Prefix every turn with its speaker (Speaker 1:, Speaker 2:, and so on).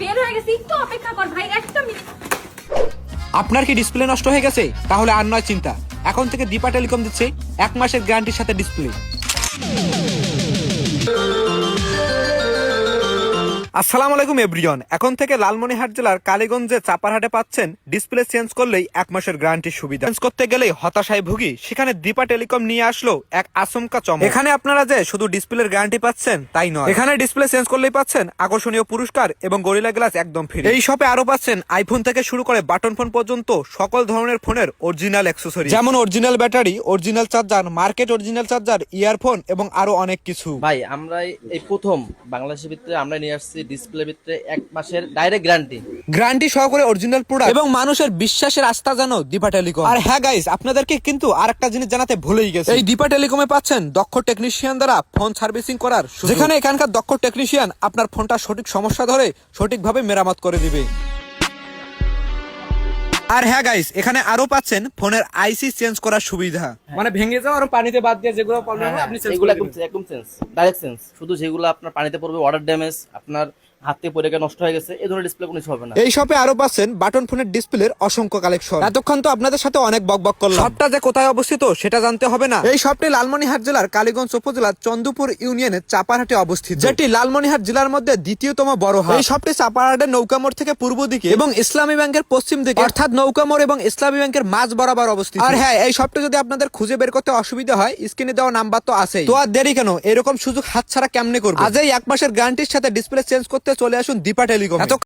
Speaker 1: বের হয়ে গেছি, একটু অপেক্ষা কর ভাই, একটা মিনিট।
Speaker 2: আপনার কি ডিসপ্লে নষ্ট হয়ে গেছে? তাহলে আর নয় চিন্তা, এখন থেকে দীপা টেলিকম দিচ্ছে 1 মাসের গ্যারান্টির সাথে ডিসপ্লে। আসসালামু আলাইকুম এভরিওয়ান, এখন থেকে লালমনিরহাট জেলার কালীগঞ্জে চাপারহাটে পাচ্ছেন ডিসপ্লে চেঞ্জ করলেই 1 মাসের গ্যারান্টির সুবিধা। চেঞ্জ করতে গেলেই হতাশায় ভুগি, সেখানে দীপা টেলিকম নিয়ে আসলো এক আচমকা চমক। এখানে আপনারা যে শুধু ডিসপ্লের গ্যারান্টি পাচ্ছেন তাই নয়, এখানে ডিসপ্লে চেঞ্জ করলেই পাচ্ছেন আকর্ষণীয় পুরস্কার এবং গরিলা গ্লাস একদম ফ্রি। এই শপে আরো পাচ্ছেন আইফোন থেকে শুরু করে বাটন ফোন পর্যন্ত সকল ধরনের ফোনের অরিজিনাল অ্যাকসেসরি, যেমন original battery, original charger, market original charger, earphone এবং আরো অনেক কিছু।
Speaker 3: ভাই আমরা এই প্রথম বাংলাদেশের ভিতরে আমরা নিয়ে আসছি ডিসপ্লের ভিতরে 1 মাসের ডাইরেক্ট
Speaker 2: গ্যারান্টি সহকারে অরিজিনাল প্রোডাক্ট এবং মানুষের বিশ্বাসের আস্থা জানো দীপা টেলিকম। আর হ্যাঁ গাইস, আপনাদেরকে কিন্তু আরেকটা জিনিস জানাতে ভুলেই গেছি, এই দীপা টেলিকমে পাচ্ছেন দক্ষ টেকনিশিয়ান দ্বারা ফোন সার্ভিসিং করার সুযোগ, যেখানে এখানকার দক্ষ টেকনিশিয়ান আপনার ফোনটা সঠিক সমস্যা ধরে সঠিকভাবে মেরামত করে দিবে। আর হ্যাঁ গাইস, এখানে আরো পাচ্ছেন ফোনের আইসি চেঞ্জ করার সুবিধা, মানে ভেঙে যাওয়া আর পানিতে বাদ দিয়ে যেগুলো প্রবলেম হয় আপনি চেঞ্জ
Speaker 3: এগুলো
Speaker 2: করে দিবেন।
Speaker 3: একদম চেঞ্জ, ডাইরেক্ট চেঞ্জ। শুধু যেগুলো আপনার পানিতে পড়বে, ওয়াটার ড্যামেজ, আপনার হাত থেকে পড়ে গিয়ে নষ্ট হয়ে গেছে, এই ধরনের ডিসপ্লে কোনো কিছু হবে না।
Speaker 2: এই শপে আরো পাচ্ছেন বাটন ফোনের ডিসপ্লের অসংখ্য কালেকশন। এতক্ষণ তো আপনাদের সাথে অনেক বকবক করলাম, শপটা যে কোথায় অবস্থিত সেটা জানতে হবে না। এই শপটি লালমনিরহাট জেলার কালীগঞ্জ উপজেলার চন্দ্রপুর ইউনিয়নের চাপারহাটে অবস্থিত, যেটি লালমনিরহাট জেলার মধ্যে দ্বিতীয়তম বড় হাট। এই শপটি চাপারহাটের নৌকামোড় থেকে পূর্ব দিকে এবং ইসলামী ব্যাংকের পশ্চিম দিকে, অর্থাৎ নৌকামোড় এবং ইসলামী ব্যাংকের মাঝ বরাবর অবস্থিত। আর হ্যাঁ, এই শপটি যদি আপনাদের খুঁজে বের করতে অসুবিধা হয়, স্ক্রিনে দেওয়া নাম্বার তো আছেই। তো আর দেরি কেন, এরকম সুযোগ হাতছাড়া কেমনে করবে? আজই 1 মাসের গ্যারান্টির সাথে ডিসপ্লে চেঞ্জ করতে চলে আসুন দীপা টেলিকম।